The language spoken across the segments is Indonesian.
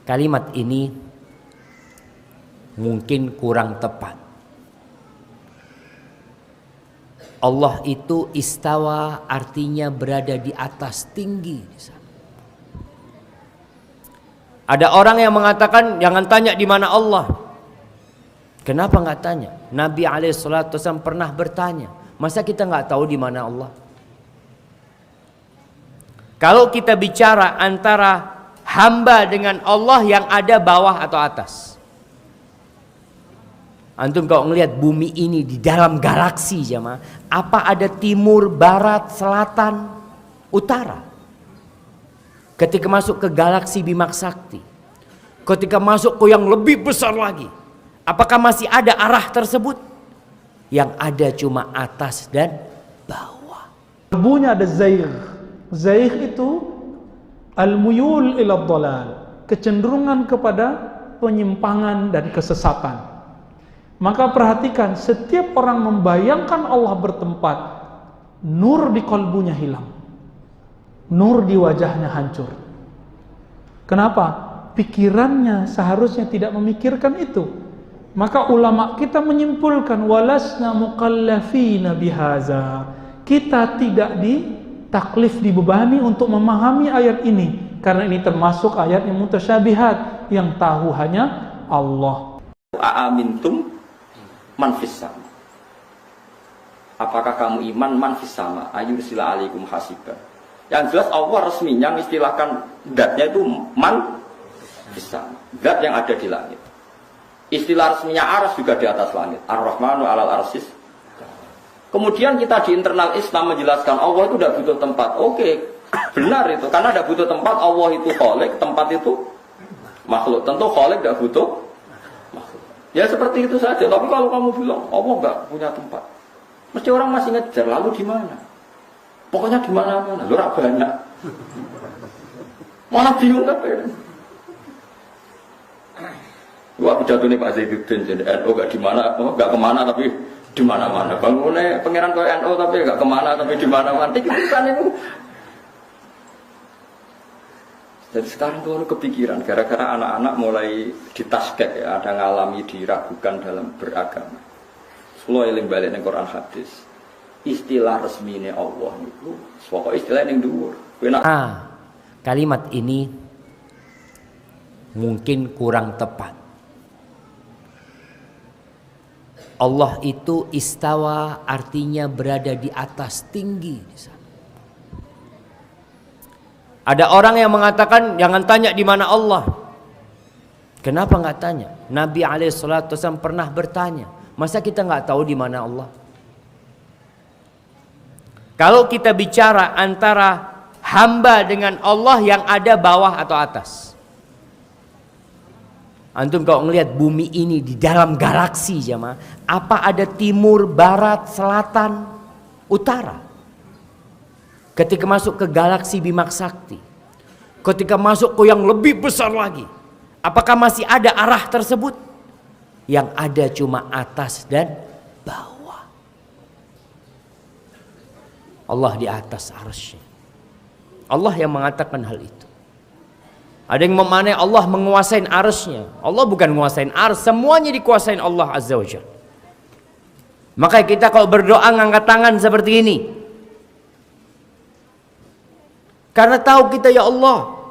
Kalimat ini mungkin kurang tepat. Allah itu istawa artinya berada di atas tinggi. Ada orang yang mengatakan jangan tanya di mana Allah. Kenapa nggak tanya? Nabi SAW pernah bertanya. Masa kita nggak tahu di mana Allah? Kalau kita bicara antara hamba dengan Allah yang ada bawah atau atas. Antum kalau ngelihat bumi ini di dalam galaksi jemaah, apa ada timur, barat, selatan, utara? Ketika masuk ke galaksi Bima Sakti, ketika masuk ke yang lebih besar lagi, apakah masih ada arah tersebut? Yang ada cuma atas dan bawah. Kalbunya ada zaigh. Zaigh itu al-muyul ila dhalal, kecenderungan kepada penyimpangan dan kesesatan. Maka perhatikan, setiap orang membayangkan Allah bertempat, nur di kalbunya hilang, nur di wajahnya hancur. Kenapa? Pikirannya seharusnya tidak memikirkan itu. Maka ulama kita menyimpulkan, walasna mukallafina bihaza, kita tidak ditaklif, dibebani untuk memahami ayat ini, karena ini termasuk ayat yang mutasyabihat, yang tahu hanya Allah. Aamintum man fis sama. Apakah kamu iman man fis sama? Ayursila alaikum hasiba. Yang jelas Allah resminya mengistilahkan zatnya itu man fis sama, zat yang ada di langit. Istilah resminya aras juga di atas langit. Ar-Rahmanu alal arsis. Kemudian kita di internal Islam menjelaskan Allah itu tidak butuh tempat. Oke, benar itu. Karena tidak butuh tempat, Allah itu khalik, tempat itu makhluk. Tentu khalik tidak butuh makhluk. Ya seperti itu saja. Tapi kalau kamu bilang Allah nggak punya tempat, mesti orang masih ngejar. Lalu di mana? Pokoknya di mana-mana. Lu banyak. Malah bingung kan? Wah, pidato nih Pak Zaiduddin jadi NU gak di mana, gak kemana tapi di mana-mana. Bangunnya pangeran ke NU tapi gak kemana tapi di mana-mana. Itu kan itu. Jadi sekarang tuh kepikiran gara-gara anak-anak mulai ditaskek ya, ada ngalami diragukan dalam beragama. Semua eling balik ning Quran hadis. Istilah resmine Allah itu, pokok istilah yang dhuwur. Kalimat ini mungkin kurang tepat. Allah itu istawa artinya berada di atas tinggi. Ada orang yang mengatakan jangan tanya di mana Allah. Kenapa nggak tanya? Nabi SAW pernah bertanya. Masa kita nggak tahu di mana Allah? Kalau kita bicara antara hamba dengan Allah yang ada bawah atau atas. Antum kalau ngelihat bumi ini di dalam galaksi jemaah, apa ada timur, barat, selatan, utara? Ketika masuk ke galaksi Bima Sakti, ketika masuk ke yang lebih besar lagi, apakah masih ada arah tersebut? Yang ada cuma atas dan bawah. Allah di atas arsy. Allah yang mengatakan hal itu. Ada yang memanai Allah menguasai arsy-Nya. Allah bukan menguasai arsy, semuanya dikuasain Allah Azza wa Jalla. Maka kita kalau berdoa ngangkat tangan seperti ini, karena tahu kita ya Allah.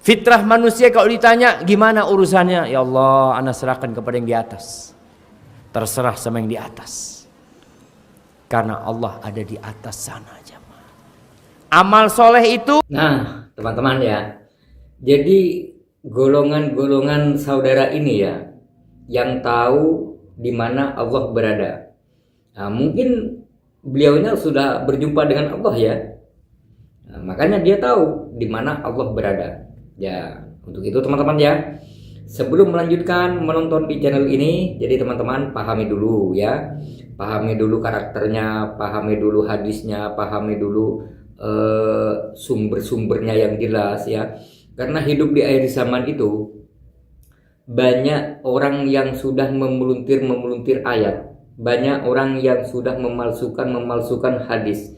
Fitrah manusia kalau ditanya gimana urusannya, ya Allah, ana serahkan kepada yang di atas. Terserah sama yang di atas. Karena Allah ada di atas sana aja. Amal soleh itu. Nah, teman-teman ya. Jadi golongan-golongan saudara ini ya, yang tahu di mana Allah berada. Nah, mungkin beliaunya sudah berjumpa dengan Allah ya. Nah, makanya dia tahu di mana Allah berada. Ya, untuk itu teman-teman ya. Sebelum melanjutkan menonton di channel ini, jadi teman-teman pahami dulu ya. Pahami dulu karakternya, pahami dulu hadisnya, pahami dulu sumber-sumbernya yang jelas ya. Karena hidup di akhir zaman itu banyak orang yang sudah memeluntir ayat, banyak orang yang sudah memalsukan hadis.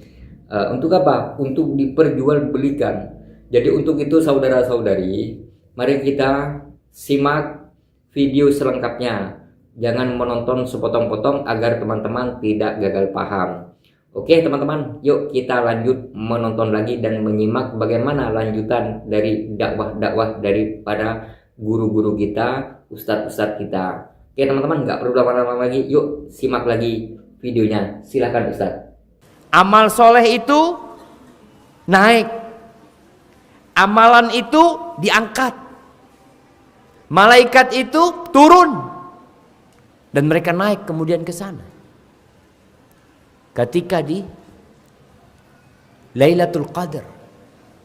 Untuk apa? Untuk diperjualbelikan. Jadi untuk itu saudara-saudari, mari kita simak video selengkapnya. Jangan menonton sepotong-potong agar teman-teman tidak gagal paham. Oke teman-teman, yuk kita lanjut menonton lagi dan menyimak bagaimana lanjutan dari dakwah-dakwah dari para guru-guru kita, ustadz-ustadz kita. Oke teman-teman, nggak perlu lama-lama lagi, yuk simak lagi videonya. Silakan ustadz. Amal soleh itu naik, amalan itu diangkat, malaikat itu turun. Dan mereka naik kemudian ke sana. Ketika di Lailatul Qadar,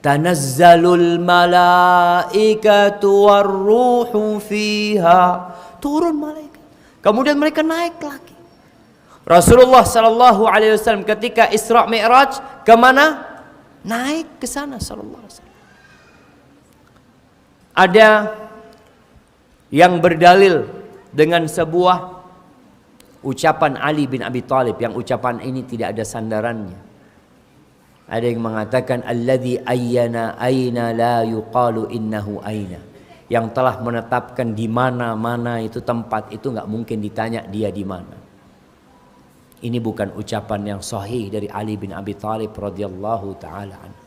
tanazzalul malaikatu warruhu fiha. Turun malaikat. Kemudian mereka naik lagi. Rasulullah sallallahu alaihi wasallam ketika Isra Mi'raj ke mana? Naik ke sana sallallahu alaihi wasallam. Ada yang berdalil dengan sebuah ucapan Ali bin Abi Thalib yang ucapan ini tidak ada sandarannya. Ada yang mengatakan alladzi ayyana aina la yuqalu innahu aina. Yang telah menetapkan di mana-mana itu tempat itu enggak mungkin ditanya dia di mana. Ini bukan ucapan yang sahih dari Ali bin Abi Thalib radhiyallahu taala anhu.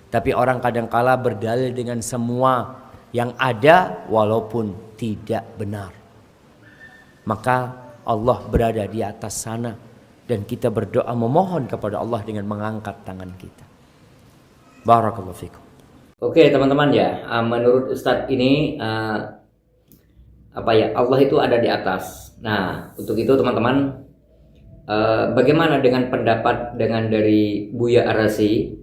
Tapi orang kadangkala berdalil dengan semua yang ada walaupun tidak benar. Maka Allah berada di atas sana dan kita berdoa memohon kepada Allah dengan mengangkat tangan kita. Barakallahu fikum. Oke teman-teman ya, menurut Ustadz ini Allah itu ada di atas. Nah untuk itu teman-teman, bagaimana dengan pendapat dari Buya Ar-Razi?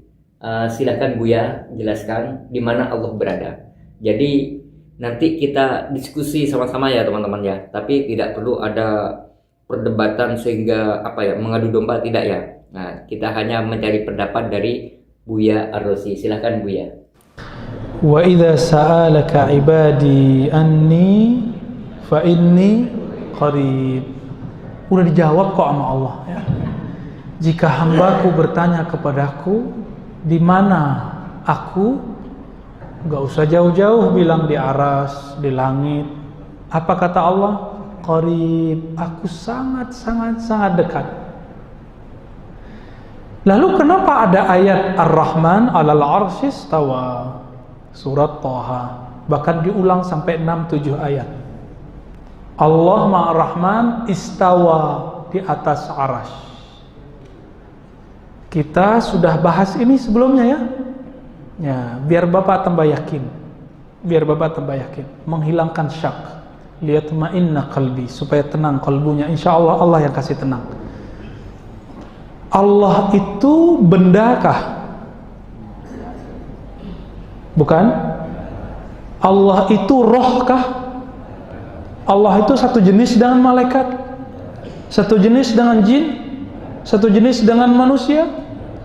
Silahkan Buya jelaskan di mana Allah berada. Jadi nanti kita diskusi sama-sama ya teman-teman ya. Tapi tidak perlu ada perdebatan sehingga mengadu domba, tidak ya. Nah kita hanya mencari pendapat dari Buya Ar-Razi. Silahkan Buya. Wa idza sa'alaka ibadi anni fa inni qarib. Udah dijawab kok sama Allah ya. Jika hambaku bertanya kepadaku di mana aku, gak usah jauh-jauh bilang di aras, di langit. Apa kata Allah? Qarib, aku sangat dekat. Lalu kenapa ada ayat Ar-Rahman 'alal 'arsy istawa? Surat Thaha, bahkan diulang sampai 6-7 ayat. Allah Maha-Rahman istawa di atas arasy. Kita sudah bahas ini sebelumnya ya. Ya, biar Bapak tambah yakin. Menghilangkan syak. Liyatma'inna qalbi, supaya tenang kalbunya. Insyaallah Allah yang kasih tenang. Allah itu bendakah? Bukan. Allah itu rohkah? Allah itu satu jenis dengan malaikat, satu jenis dengan jin, satu jenis dengan manusia.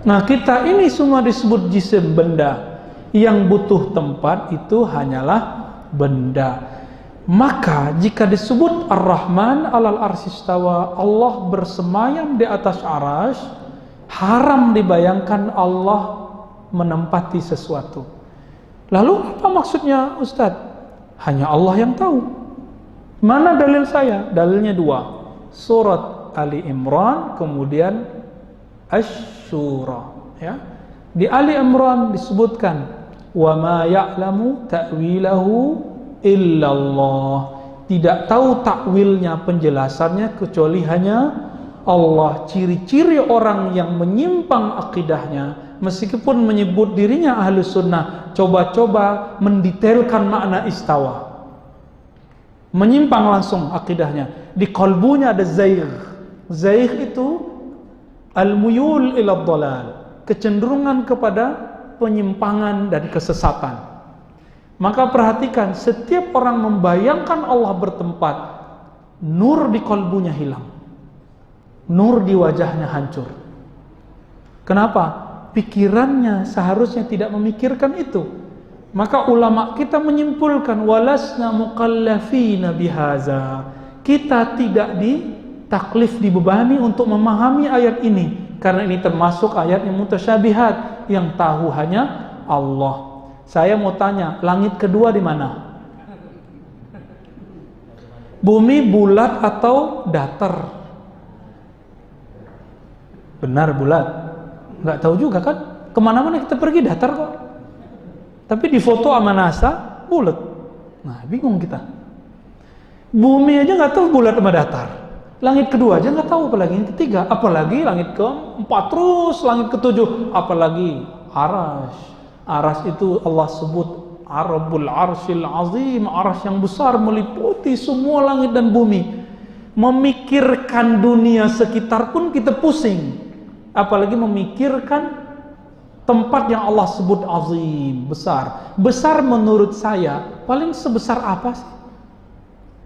Nah kita ini semua disebut jisim, benda. Yang butuh tempat itu hanyalah benda. Maka jika disebut Ar-Rahman 'alal 'arsy istawa, Allah bersemayam di atas arasy, haram dibayangkan Allah menempati sesuatu. Lalu apa maksudnya Ustadz? Hanya Allah yang tahu. Mana dalil saya? Dalilnya 2. Surat Ali Imran, kemudian Asy-Syura ya. Di Ali Imran disebutkan wa ma ya'lamu ta'wilahu illallah. Tidak tahu takwilnya, penjelasannya kecuali hanya Allah. Ciri-ciri orang yang menyimpang akidahnya, meskipun menyebut dirinya ahlu sunnah, coba-coba mendetailkan makna istawa, menyimpang langsung akidahnya. Di kalbunya ada zaigh. Zaigh itu al-muyul ila dhalal, kecenderungan kepada penyimpangan dan kesesatan. Maka perhatikan, setiap orang membayangkan Allah bertempat, nur di kalbunya hilang, nur di wajahnya hancur. Kenapa? Pikirannya seharusnya tidak memikirkan itu. Maka ulama kita menyimpulkan walasna muqallafina bihaza. Kita tidak ditaklif, dibebani untuk memahami ayat ini, karena ini termasuk ayat yang mutasyabihat, yang tahu hanya Allah. Saya mau tanya, langit kedua di mana? Bumi bulat atau datar? Benar bulat. Nggak tahu juga kan? Kemana-mana kita pergi datar kok. Tapi di foto sama NASA bulat. Nah, bingung kita. Bumi aja nggak tahu bulat sama datar. Langit kedua aja nggak tahu, apalagi yang ketiga. Apalagi langit keempat, terus langit ketujuh. Apalagi Arash. Arash itu Allah sebut Rabbul Arsyil Azim, Arash yang besar meliputi semua langit dan bumi. Memikirkan dunia sekitar pun kita pusing. Apalagi memikirkan tempat yang Allah sebut azim, besar. Besar menurut saya paling sebesar apa sih?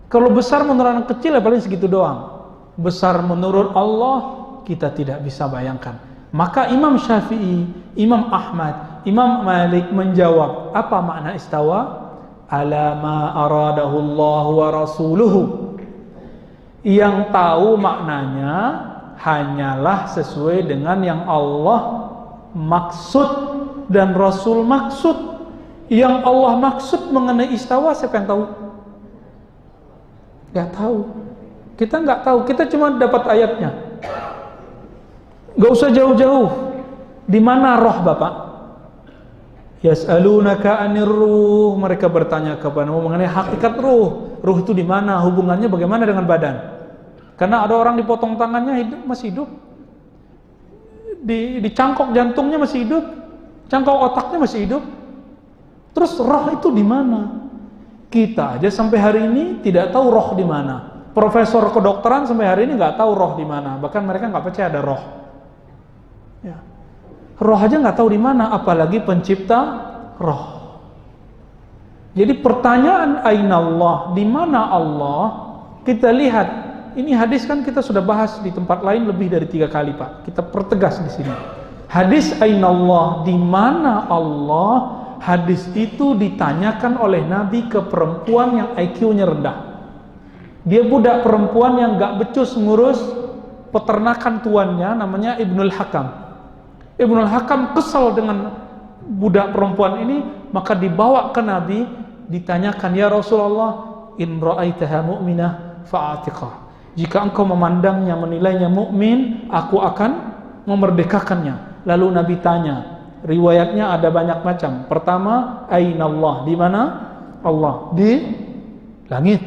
Kalau besar menurut anak kecil ya paling segitu doang. Besar menurut Allah kita tidak bisa bayangkan. Maka Imam Syafi'i, Imam Ahmad, Imam Malik menjawab, apa makna istawa? Ala ma aradahu Allah wa rasuluhu. Yang tahu maknanya hanyalah sesuai dengan yang Allah maksud dan Rasul maksud. Yang Allah maksud mengenai istawa siapa yang tahu? Gak tahu. Kita nggak tahu. Kita cuma dapat ayatnya. Gak usah jauh-jauh. Di mana roh Bapak? Yas'alunaka 'anir ruh. Mereka bertanya kepadamu mengenai hakikat ruh. Ruh itu di mana? Hubungannya bagaimana dengan badan? Karena ada orang dipotong tangannya masih hidup. Dicangkok jantungnya masih hidup. Cangkok otaknya masih hidup. Terus roh itu di mana? Kita aja sampai hari ini tidak tahu roh di mana. Profesor kedokteran sampai hari ini nggak tahu roh di mana. Bahkan mereka nggak percaya ada roh. Ya. Roh aja nggak tahu di mana, apalagi pencipta roh. Jadi pertanyaan aina Allah, di mana Allah? Kita lihat, ini hadis kan kita sudah bahas di tempat lain lebih dari 3 kali Pak. Kita pertegas di sini. Hadis aina Allah, di mana Allah? Hadis itu ditanyakan oleh Nabi ke perempuan yang IQ-nya rendah. Dia budak perempuan yang gak becus ngurus peternakan tuannya, namanya Ibnul Hakam. Ibnul Hakam kesal dengan budak perempuan ini, maka dibawa ke Nabi, ditanyakan, ya Rasulullah, in ra'aitaha mu'minah fa'atiqah. Jika engkau memandangnya, menilainya mukmin, aku akan memerdekakannya. Lalu Nabi tanya, riwayatnya ada banyak macam. Pertama, aina Allah, di mana Allah? Di langit.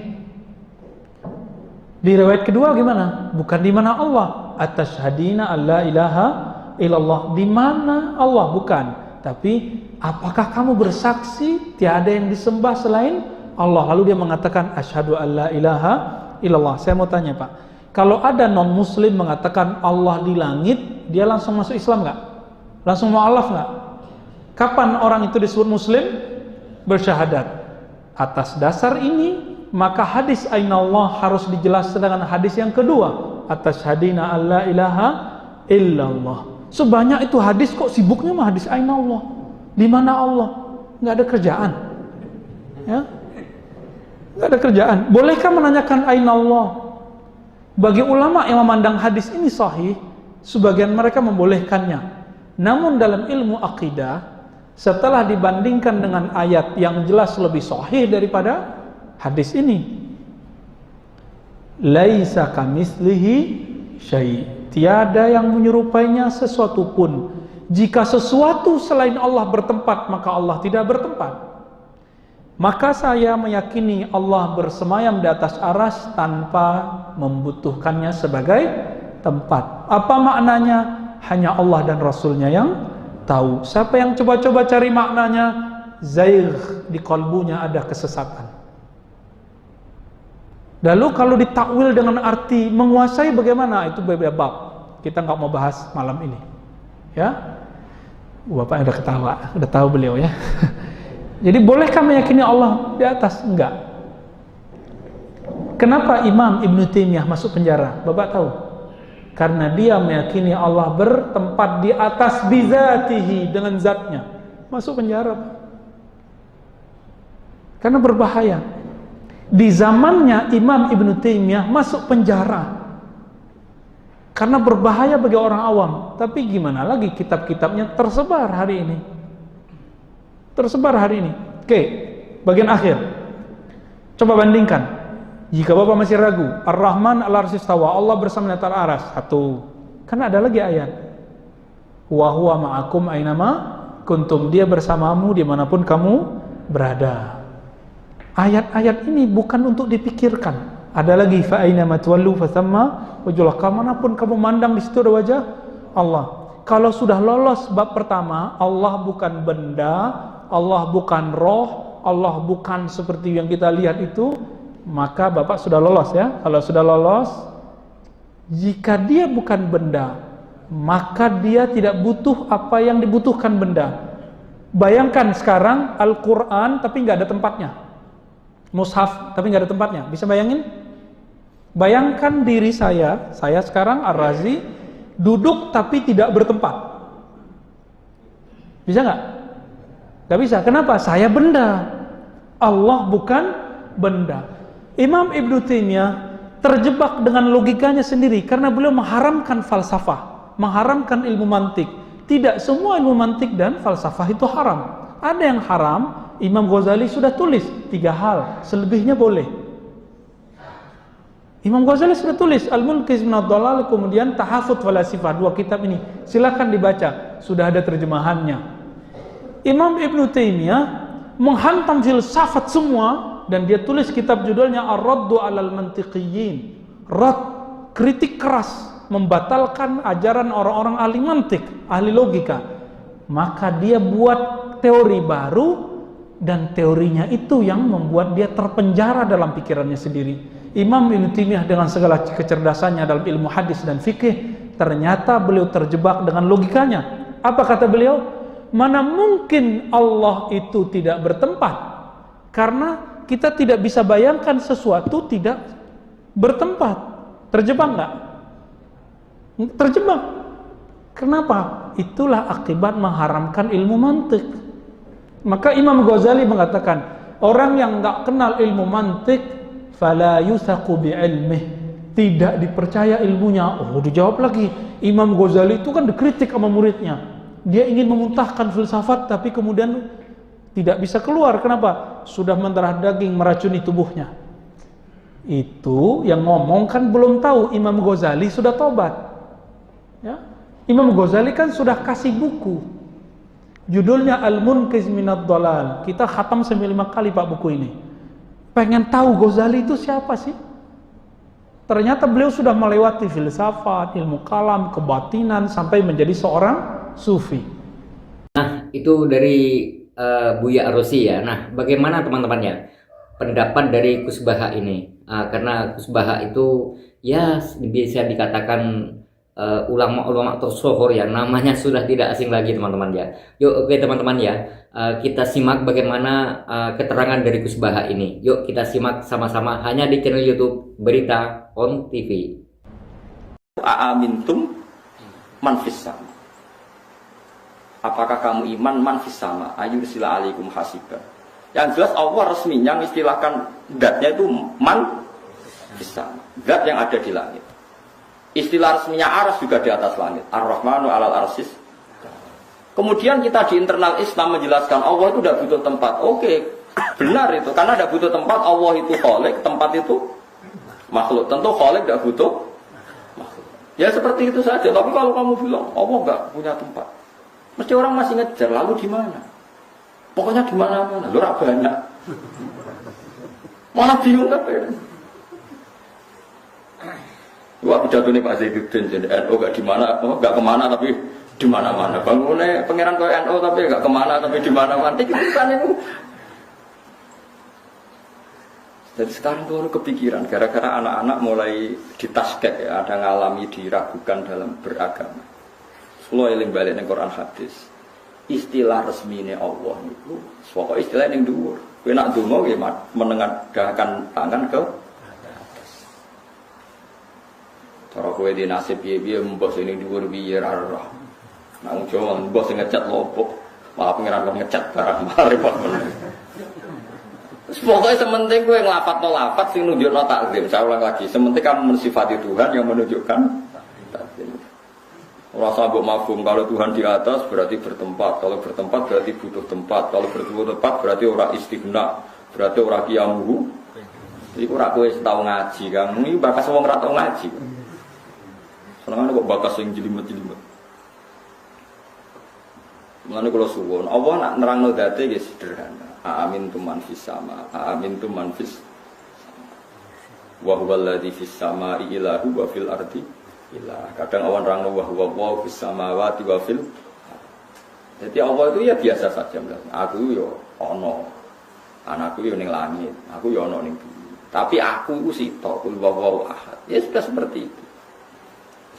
Di riwayat kedua gimana? Bukan di mana Allah. Atashhadina alla ilaha illallah. Di mana Allah? Bukan. Tapi apakah kamu bersaksi tiada yang disembah selain Allah? Lalu dia mengatakan asyhadu alla ilaha illallah. Saya mau tanya Pak, kalau ada non muslim mengatakan Allah di langit, dia langsung masuk Islam nggak? Langsung mu'alaf nggak? Kapan orang itu disebut muslim? Bersyahadat. Atas dasar ini, maka hadis aina Allah harus dijelaskan dengan hadis yang kedua, atashhadina alla ilaha illallah. Sebanyak itu hadis, kok sibuknya mah hadis aina Allah? Di mana Allah? Nggak ada kerjaan. Ya? Nggak ada kerjaan. Bolehkah menanyakan aina Allah? Bagi ulama yang memandang hadis ini sahih, sebagian mereka membolehkannya. Namun dalam ilmu akidah, setelah dibandingkan dengan ayat yang jelas lebih sahih daripada hadis ini, laisa kamitslihi syai', tiada yang menyerupainya sesuatu pun. Jika sesuatu selain Allah bertempat, maka Allah tidak bertempat. Maka saya meyakini Allah bersemayam di atas aras tanpa membutuhkannya sebagai tempat. Apa maknanya? Hanya Allah dan Rasulnya yang tahu. Siapa yang coba-coba cari maknanya, zaigh, di kalbunya ada kesesatan. Lalu kalau ditakwil dengan arti menguasai bagaimana? Itu bab. Kita nggak mau bahas malam ini. Ya, Bapak udah ketawa, udah tahu beliau ya. Jadi bolehkah meyakini Allah di atas? Enggak. Kenapa Imam Ibn Taimiyah masuk penjara? Bapak tahu? Karena dia meyakini Allah bertempat di atas bizatihi, dengan zatnya. Masuk penjara. Karena berbahaya. Di zamannya Imam Ibn Taimiyah masuk penjara. Karena berbahaya bagi orang awam. Tapi gimana lagi, kitab-kitabnya tersebar hari ini. tersebar hari ini. Oke, bagian akhir. Coba bandingkan. Jika Bapak masih ragu, Ar-Rahman 'alal 'arsy istawa, Allah bersama di atas aras. Satu. Kan ada lagi ayat. Wa huwa ma'akum ainama kuntum, dia bersamamu dimanapun kamu berada. Ayat-ayat ini bukan untuk dipikirkan. Ada lagi fa ainama tuwallu fasamma wajhullah, kemanapun kamu mandang di situ ada wajah Allah. Kalau sudah lolos bab pertama, Allah bukan benda, Allah bukan roh, Allah bukan seperti yang kita lihat itu, maka Bapak sudah lolos ya. Kalau sudah lolos, jika dia bukan benda, maka dia tidak butuh apa yang dibutuhkan benda. Bayangkan sekarang Al-Quran tapi nggak ada tempatnya, mushaf tapi nggak ada tempatnya. Bisa bayangin? Bayangkan diri saya sekarang Ar-Razi duduk tapi tidak bertempat. Bisa nggak? Nggak bisa. Kenapa? Saya benda, Allah bukan benda. Imam Ibnu Taimiyah terjebak dengan logikanya sendiri karena beliau mengharamkan falsafah, mengharamkan ilmu mantik. Tidak semua ilmu mantik dan falsafah itu haram. Ada yang haram. Imam Ghazali sudah tulis 3 hal, selebihnya boleh. Imam Ghazali sudah tulis Al-Munqiz minad Dhalal, kemudian Tahafut Falasifah, 2 kitab ini silakan dibaca, sudah ada terjemahannya. Imam Ibnu Taimiyah menghantam filsafat semua dan dia tulis kitab judulnya Ar-Raddu 'alal Mantiqiyyin. Rad, kritik keras, membatalkan ajaran orang-orang ahli mantik, ahli logika. Maka dia buat teori baru dan teorinya itu yang membuat dia terpenjara dalam pikirannya sendiri. Imam Ibnu Taimiyah dengan segala kecerdasannya dalam ilmu hadis dan fikih, ternyata beliau terjebak dengan logikanya. Apa kata beliau? Mana mungkin Allah itu tidak bertempat? Karena kita tidak bisa bayangkan sesuatu tidak bertempat. Terjebak nggak? Terjebak. Kenapa? Itulah akibat mengharamkan ilmu mantik. Maka Imam Ghazali mengatakan, orang yang nggak kenal ilmu mantik, fala yusaqu bi'ilmih, tidak dipercaya ilmunya. Oh, dijawab lagi. Imam Ghazali itu kan dikritik sama muridnya. Dia ingin memuntahkan filsafat tapi kemudian tidak bisa keluar. Kenapa? Sudah mendarah daging, meracuni tubuhnya. Itu yang ngomong kan belum tahu Imam Ghazali sudah tobat. Ya? Imam Ghazali kan sudah kasih buku. Judulnya Al-Munqiz minad Dhalal. Kita khatam sampai 5 kali Pak buku ini. Pengen tahu Ghazali itu siapa sih? Ternyata beliau sudah melewati filsafat, ilmu kalam, kebatinan sampai menjadi seorang sufi. Nah, itu dari Buya Ar-Razi ya. Nah, bagaimana teman-teman ya pendapat dari Kusbaha ini? Karena Kusbaha itu ya bisa dikatakan ulama-ulama tersohor ya, namanya sudah tidak asing lagi teman-teman ya. Yuk, oke teman-teman ya, kita simak bagaimana keterangan dari Kusbaha ini. Yuk kita simak sama-sama hanya di channel YouTube Berita On TV. Aamintum man fis sama. Apakah kamu iman man fis sama? Ayursila alaikum hasiba. Yang jelas Allah resminya mengistilahkan zatnya itu man fis sama, zat yang ada di langit. Istilah resminya aras juga di atas langit. Ar-Rahmanu 'alal 'arsy. Kemudian kita di internal Islam menjelaskan Allah itu tidak butuh tempat. Oke, benar itu. Karena tidak butuh tempat, Allah itu khalik, tempat itu makhluk. Tentu khalik tidak butuh makhluk. Ya seperti itu saja. Tapi kalau kamu bilang Allah nggak punya tempat, mesti orang masih ngejar. Lalu di mana? Pokoknya di mana-mana. Lu ora banyak. Malah bingung kabeh. Wah, pidato ini Pak Zaiduddin jadi NU gak di mana, gak kemana tapi di mana-mana. Bangunnya pangeran kau NU tapi gak kemana tapi di mana-mana. Itu kan itu. Jadi sekarang tuh kepikiran gara-gara anak-anak mulai ditaskek ya, ada ngalami diragukan dalam beragama. Semua eling balik ning Quran hadis. Istilah resmine Allah itu, pokok istilah yang dhuwur. Kowe nak donga nggih menengadahkan tangan ke cara kowe di nasib piye-piye mbok sing dhuwur piye ra roh. Nang Jawa mbok sing ngecat lopo, malah pengiran kok ngecat barang repot men. Pokoknya sementing kowe nglafat lafat sing nunjukno takzim. Saya ulang lagi, sementing kamu mensifati Tuhan yang menunjukkan takzim. Rasa mbok mafhum kalau Tuhan di atas berarti bertempat, kalau bertempat berarti butuh tempat, kalau butuh tempat berarti ora istighna, berarti ora qiyamuhu. Iku ora kowe tau ngaji, Kang. Iki bakas wong ora tau ngaji. Senengane kok bakas sing jelimet-jelimet. Mulane kula suwun, Allah nak nerangno dzate nggih sederhana. Amin tu man fis sama, amin tu man fis. Wa huwal ladzi fis samai ilahu wa fil ardi ilah. Kadang awan rangno wa huwa fis samawati wa fil. Jadi Allah itu ya biasa saja. Aku yo ono. Anakku yo ning langit, aku yo ono ning bumi. Tapi aku iku sitok kul wa ahad. Ya sudah seperti itu.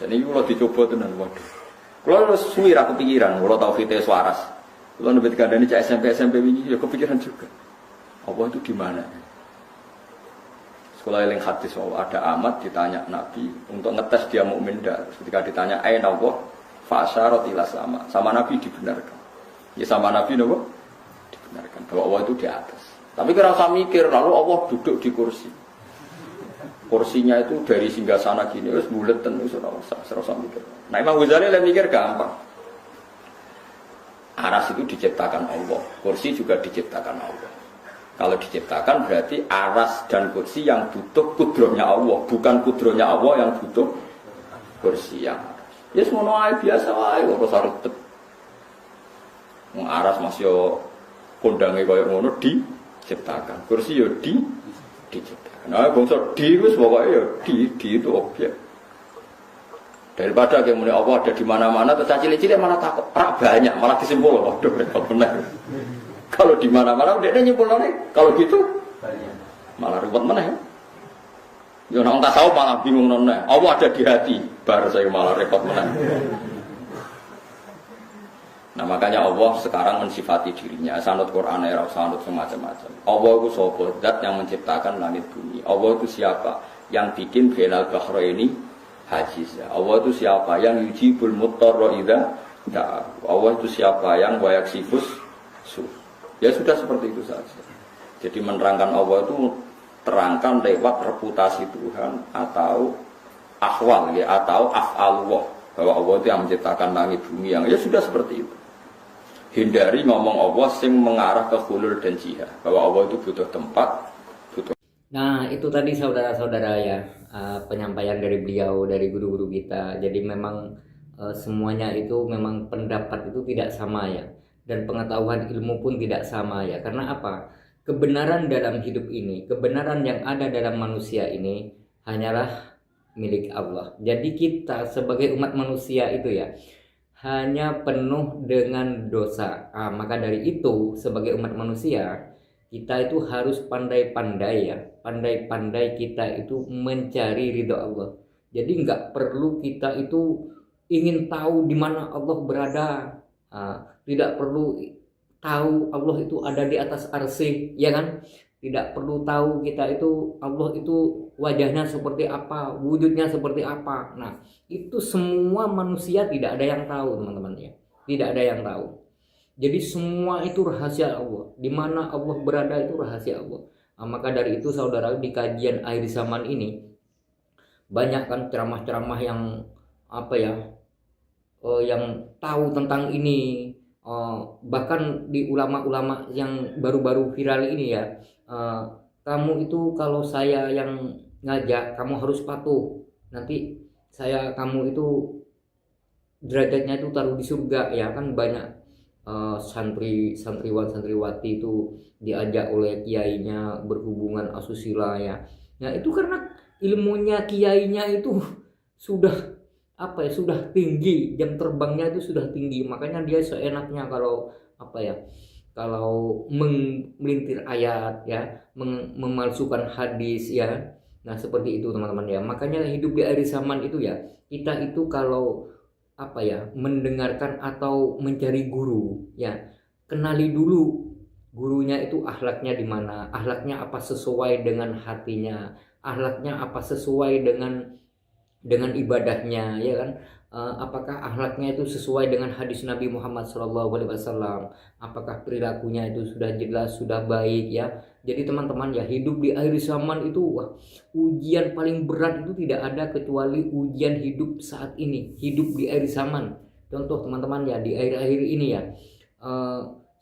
Jadi kalau dicoba tenan waduh. Kalau suwi ra kepikiran, kalau tauhid waras. Kalau nebet kandhane cak SMP wingi ya kepikiran juga. Allah itu di mana? Sekolah eling hadis ada amat ditanya Nabi untuk ngetes dia mukmin dah. Ketika ditanya aina Allah fa'asyarat ila sama Nabi dibenarkan. Ya sama Nabi nopo dibenarkan bahwa Allah itu di atas. Tapi kira usah mikir lalu Allah duduk di kursi. Kursinya itu dari singgasana gini wis buleten wis ora usah mikir. Nah Imam Ghazali le mikir gampang. Aras itu diciptakan Allah, kursi juga diciptakan Allah. Kalau diciptakan berarti aras dan kursi yang butuh kudrohnya Allah, bukan kudrohnya Allah yang butuh kursi yang aras. Ya semono ae biasa wae kok ora ribet. Wong aras masih kondange koyo ngono diciptakan. Kursi yo diciptakan. Nah, bangsa di wis pokoke yo di itu objek. Daripada kayak muni Allah ada di mana-mana terus cilik-cilik malah takut rak banyak, malah disimpul waduh repot bener. Kalau di mana-mana udah nyimpulane kalau gitu malah ribet meneh. Yo nang tasawuf malah bingung none. Allah ada di hati, bar saya malah repot meneh. Nah makanya Allah sekarang mensifati dirinya, sanad Quran era sanad semacam-macam. Allah itu sapa? Zat yang menciptakan langit bumi. Allah itu siapa? Yang bikin bainal bahraini hajiz. Allah itu siapa? Yang yujibul muttarra idza da'a. Allah itu siapa? Yang wayaksifus su. Ya sudah seperti itu saja. Jadi menerangkan Allah itu terangkan lewat reputasi Tuhan atau ahwal ya, atau af'alullah, bahwa Allah itu yang menciptakan langit bumi yang ya sudah seperti itu. Hindari ngomong Allah sing mengarah ke hulul dan jihad, bahwa Allah itu butuh tempat, butuh. Nah itu tadi saudara-saudara ya, penyampaian dari beliau, dari guru-guru kita. Jadi memang semuanya itu memang pendapat itu tidak sama ya, dan pengetahuan ilmu pun tidak sama ya. Karena apa? Kebenaran dalam hidup ini, kebenaran yang ada dalam manusia ini hanyalah milik Allah. Jadi kita sebagai umat manusia itu ya hanya penuh dengan dosa. Maka dari itu sebagai umat manusia kita itu harus pandai-pandai ya, pandai-pandai kita itu mencari ridho Allah. Jadi nggak perlu kita itu ingin tahu di mana Allah berada. Tidak perlu tahu Allah itu ada di atas arsy, ya kan? Tidak perlu tahu kita itu Allah itu wajahnya seperti apa, wujudnya seperti apa. Nah, itu semua manusia tidak ada yang tahu, teman-teman ya. Tidak ada yang tahu. Jadi semua itu rahasia Allah. Di mana Allah berada itu rahasia Allah. Maka dari itu saudara, di kajian akhir zaman ini banyak kan ceramah-ceramah yang apa ya? Yang tahu tentang ini. Bahkan di ulama-ulama yang baru-baru viral ini ya, kamu itu kalau saya yang ngajak kamu harus patuh, nanti kamu itu derajatnya itu taruh di surga ya kan. Banyak santriwan-santriwati itu diajak oleh kiainya berhubungan asusila ya. Nah itu karena ilmunya kiainya itu sudah sudah tinggi, jam terbangnya itu sudah tinggi, makanya dia seenaknya kalau memelintir ayat ya, memalsukan hadis ya. Nah seperti itu teman-teman ya. Makanya hidup di akhir zaman itu ya, kita itu kalau mendengarkan atau mencari guru ya, kenali dulu gurunya itu akhlaknya di mana, akhlaknya apa sesuai dengan hatinya, akhlaknya apa sesuai dengan ibadahnya ya kan. Apakah akhlaknya itu sesuai dengan hadis Nabi Muhammad SAW, apakah perilakunya itu sudah jelas, sudah baik ya. Jadi teman-teman ya, hidup di akhir zaman itu ujian paling berat itu tidak ada kecuali ujian hidup saat ini, hidup di akhir zaman. Contoh teman-teman ya, di akhir-akhir ini ya,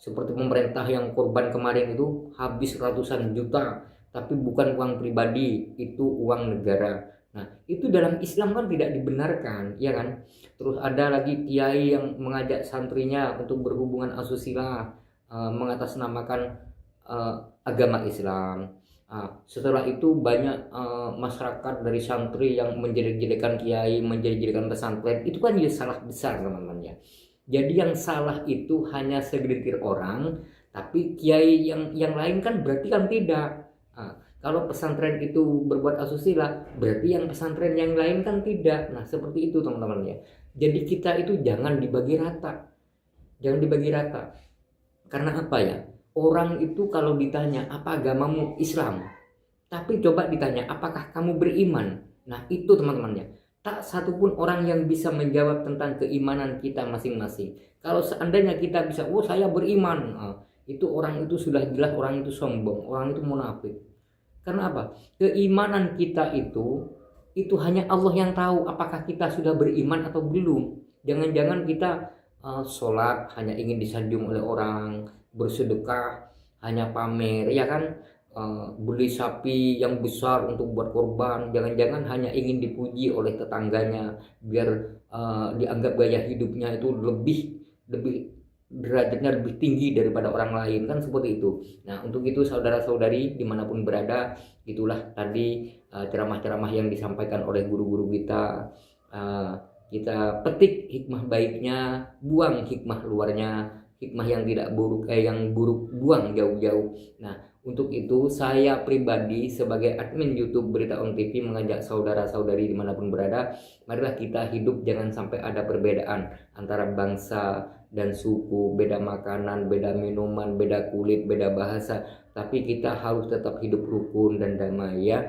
seperti pemerintah yang korban kemarin itu habis ratusan juta, tapi bukan uang pribadi, itu uang negara. Nah, itu dalam Islam kan tidak dibenarkan, ya kan? Terus ada lagi kiai yang mengajak santrinya untuk berhubungan asusila, mengatasnamakan agama Islam. Setelah itu banyak masyarakat dari santri yang menjelek-jelekan kiai, menjelek-jelekan pesantren. Itu kan jadi salah besar teman-teman ya. Jadi yang salah itu hanya segelintir orang, tapi kiai yang lain kan berarti kan tidak. Kalau pesantren itu berbuat asusila, berarti yang pesantren yang lain kan tidak. Nah, seperti itu teman-teman ya. Jadi kita itu jangan dibagi rata. Jangan dibagi rata. Karena apa ya? Orang itu kalau ditanya apa agamamu, Islam, tapi coba ditanya apakah kamu beriman, nah itu teman-temannya, tak satupun orang yang bisa menjawab tentang keimanan kita masing-masing. Kalau seandainya kita bisa, oh saya beriman, itu orang itu sudah jelas orang itu sombong, orang itu munafik. Karena apa? Keimanan kita itu hanya Allah yang tahu apakah kita sudah beriman atau belum. Jangan-jangan kita sholat hanya ingin disanjung oleh orang, bersedekah hanya pamer, ya kan, beli sapi yang besar untuk buat korban, jangan-jangan hanya ingin dipuji oleh tetangganya biar dianggap gaya hidupnya itu lebih derajatnya lebih tinggi daripada orang lain, kan seperti itu. Nah, untuk itu saudara-saudari dimanapun berada, itulah tadi ceramah-ceramah yang disampaikan oleh guru-guru kita. Kita petik hikmah baiknya, buang hikmah luarnya, hikmah yang tidak buruk, yang buruk buang jauh-jauh. Nah, untuk itu saya pribadi sebagai admin YouTube Berita On TV mengajak saudara-saudari dimanapun berada, marilah kita hidup jangan sampai ada perbedaan antara bangsa dan suku, beda makanan, beda minuman, beda kulit, beda bahasa, tapi kita harus tetap hidup rukun dan damai ya.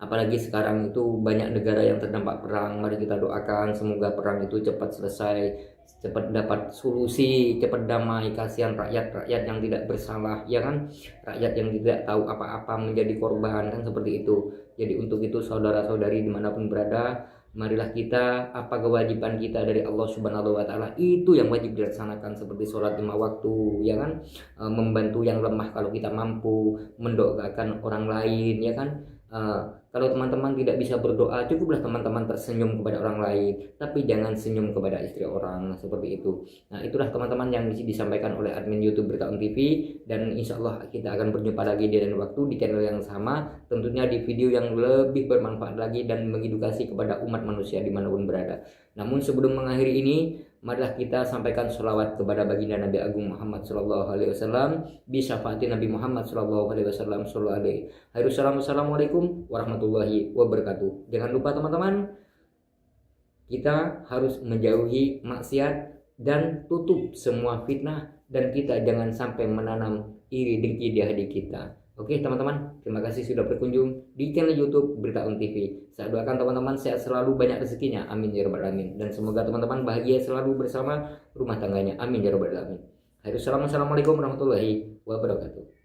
Apalagi sekarang itu banyak negara yang terdampak perang. Mari kita doakan semoga perang itu cepat selesai, cepat dapat solusi, cepat damai. Kasihan rakyat yang tidak bersalah, ya kan, rakyat yang tidak tahu apa-apa menjadi korban, kan seperti itu. Jadi untuk itu saudara-saudari dimanapun berada, marilah kita, apa kewajiban kita dari Allah Subhanahu wa Ta'ala itu yang wajib dilaksanakan, seperti sholat 5 waktu, ya kan, membantu yang lemah kalau kita mampu, mendoakan orang lain, ya kan. Kalau teman-teman tidak bisa berdoa, cukuplah teman-teman tersenyum kepada orang lain, tapi jangan senyum kepada istri orang, seperti itu. Nah, itulah teman-teman yang disampaikan oleh admin YouTube Berita On TV, dan insya Allah kita akan berjumpa lagi di lain waktu di channel yang sama, tentunya di video yang lebih bermanfaat lagi dan mengedukasi kepada umat manusia dimanapun berada. Namun sebelum mengakhiri ini, marilah kita sampaikan sholawat kepada baginda Nabi Agung Muhammad Sallallahu Alaihi Wasallam, bisyafaati Nabi Muhammad Sallallahu Alaihi Wasallam. Assalamualaikum warahmatullahi wabarakatuh. Jangan lupa teman-teman, kita harus menjauhi maksiat dan tutup semua fitnah, dan kita jangan sampai menanam iri dengki di hati kita. Oke teman-teman, terima kasih sudah berkunjung di channel YouTube Berita On TV. Saya doakan teman-teman sehat selalu, banyak rezekinya, amin ya rabbal alamin. Dan semoga teman-teman bahagia selalu bersama rumah tangganya, amin ya rabbal alamin. Assalamualaikum warahmatullahi wabarakatuh.